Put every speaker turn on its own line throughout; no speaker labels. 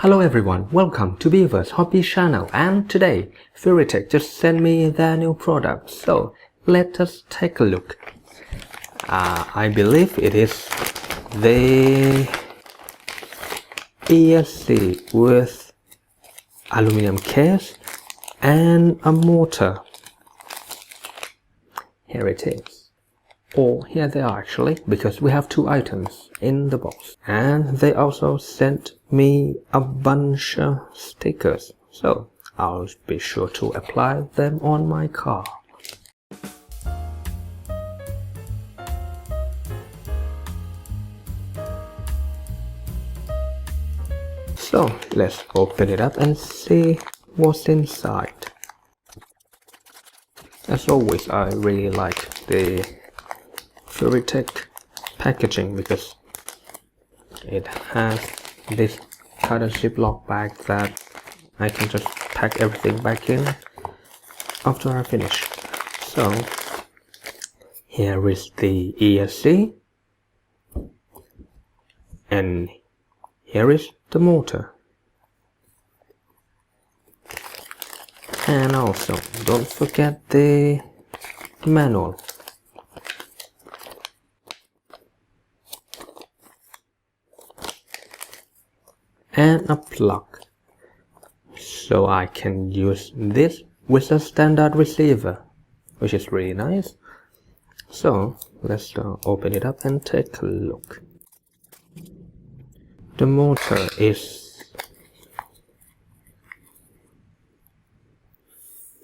Hello everyone, welcome to Beaver's Hobby channel, and today Furitek just sent me their new product, so let us take a look. I believe it is the ESC with aluminum case and a motor. Here it is. Or here they are actually, because we have two items in the box. And they also sent me a bunch of stickers, so I'll be sure to apply them on my car. So let's open it up and see what's inside. As always, I really like the Furitek packaging because it has this kind of ziplock bag that I can just pack everything back in after I finish. So here is the ESC and here is the motor. And also don't forget the manual. And a plug, so I can use this with a standard receiver, which is really nice. So let's open it up and take a look. The motor is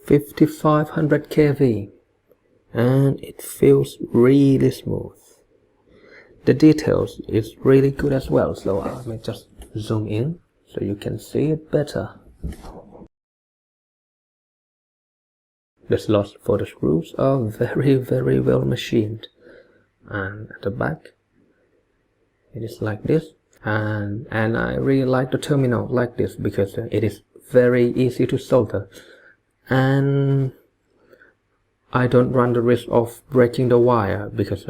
5500 kV and it feels really smooth. The details is really good as well, so I may just zoom in so you can see it better. The slots for the screws are very well machined, and at the back it is like this, and I really like the terminal like this because it is very easy to solder and I don't run the risk of breaking the wire because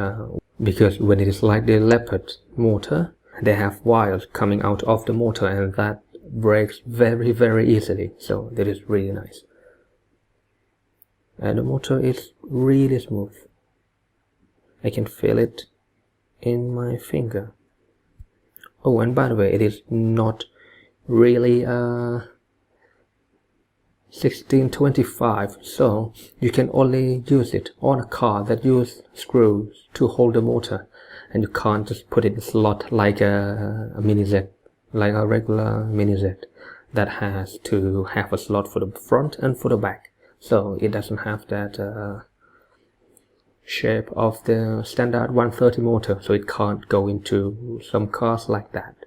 when it is like the Leopard motor, they have wires coming out of the motor and that breaks very easily, so that is really nice. And the motor is really smooth. I can feel it in my finger. Oh, and by the way, it is not really 1625, so you can only use it on a car that uses screws to hold the motor, and you can't just put it in a slot like a mini Z, like a regular mini Z that has to have a slot for the front and for the back. So it doesn't have that shape of the standard 130 motor, so it can't go into some cars like that.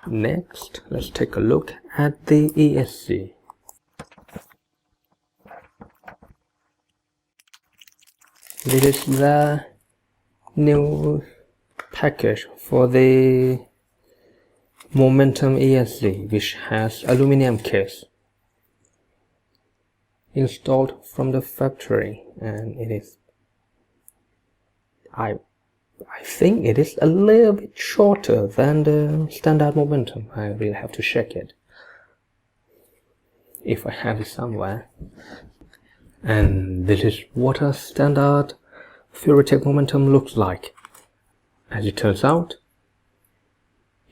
Next, let's take a look at the ESC. This is the new package for the Momentum ESC, which has aluminum case installed from the factory, and it is I think it is a little bit shorter than the standard Momentum. I really have to check it if I have it somewhere. And this is what a standard Furitek Momentum looks like. As it turns out,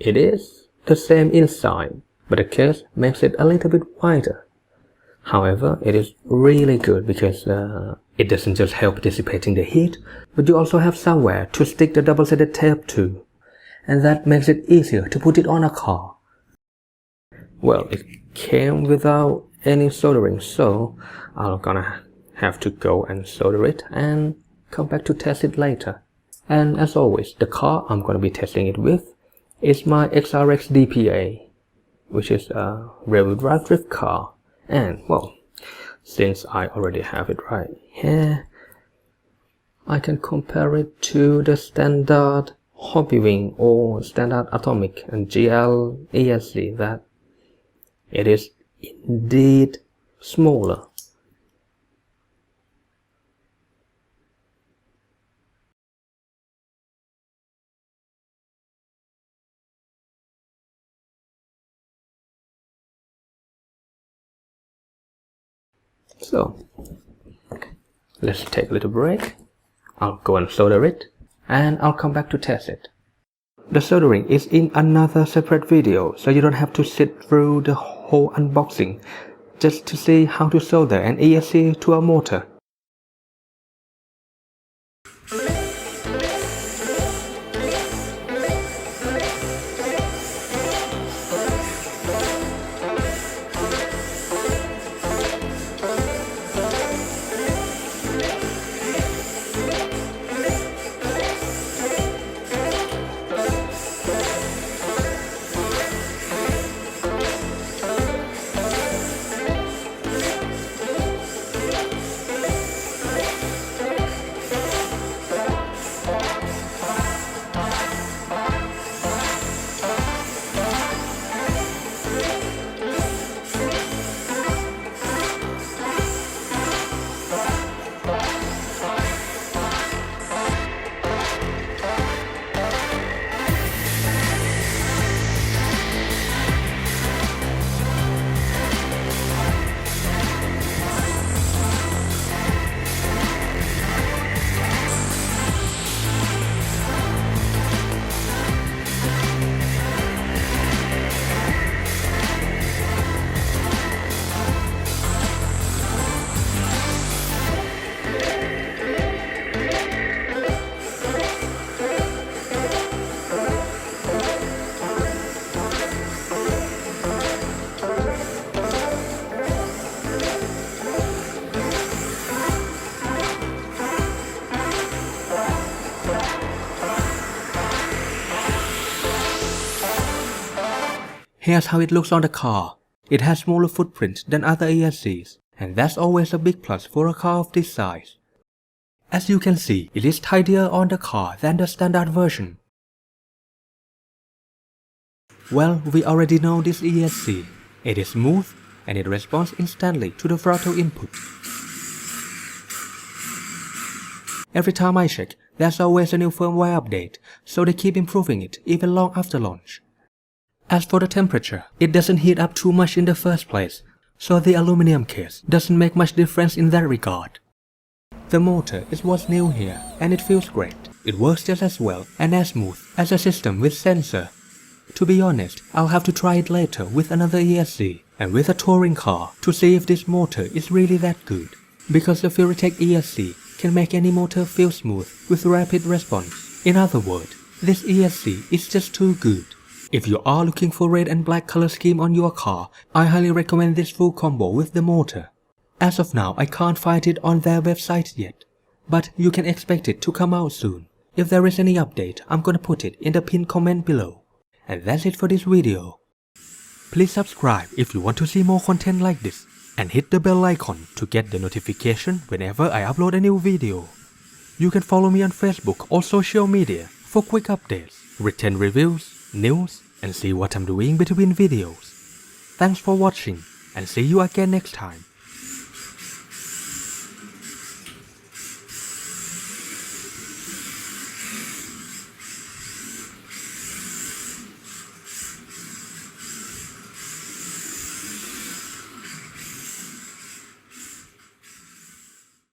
it is the same inside, but the case makes it a little bit wider. However, it is really good because it doesn't just help dissipating the heat, but you also have somewhere to stick the double-sided tape to, and that makes it easier to put it on a car. Well, it came without any soldering, so I'm gonna have to go and solder it and come back to test it later. And as always, the car I'm gonna be testing it with is my XRX DPA, which is a rear-wheel drive drift car. And well, since I already have it right here, I can compare it to the standard Hobbywing or standard Atomic and GL ESC that it is indeed smaller. So, let's take a little break. I'll go and solder it, and I'll come back to test it. The soldering is in another separate video, so you don't have to sit through the whole unboxing just to see how to solder an ESC to a motor. Here's how it looks on the car. It has smaller footprint than other ESCs, and that's always a big plus for a car of this size. As you can see, it is tidier on the car than the standard version. Well, we already know this ESC. It is smooth, and it responds instantly to the throttle input. Every time I check, there's always a new firmware update, so they keep improving it even long after launch. As for the temperature, it doesn't heat up too much in the first place, so the aluminum case doesn't make much difference in that regard. The motor is what's new here, and it feels great. It works just as well and as smooth as a system with sensor. To be honest, I'll have to try it later with another ESC and with a touring car to see if this motor is really that good, because the Furitek ESC can make any motor feel smooth with rapid response. In other words, this ESC is just too good. If you are looking for red and black color scheme on your car, I highly recommend this full combo with the motor. As of now, I can't find it on their website yet, but you can expect it to come out soon. If there is any update, I'm gonna put it in the pinned comment below. And that's it for this video. Please subscribe if you want to see more content like this, and hit the bell icon to get the notification whenever I upload a new video. You can follow me on Facebook or social media for quick updates, written reviews, news, and see what I'm doing between videos. Thanks for watching, and see you again next time.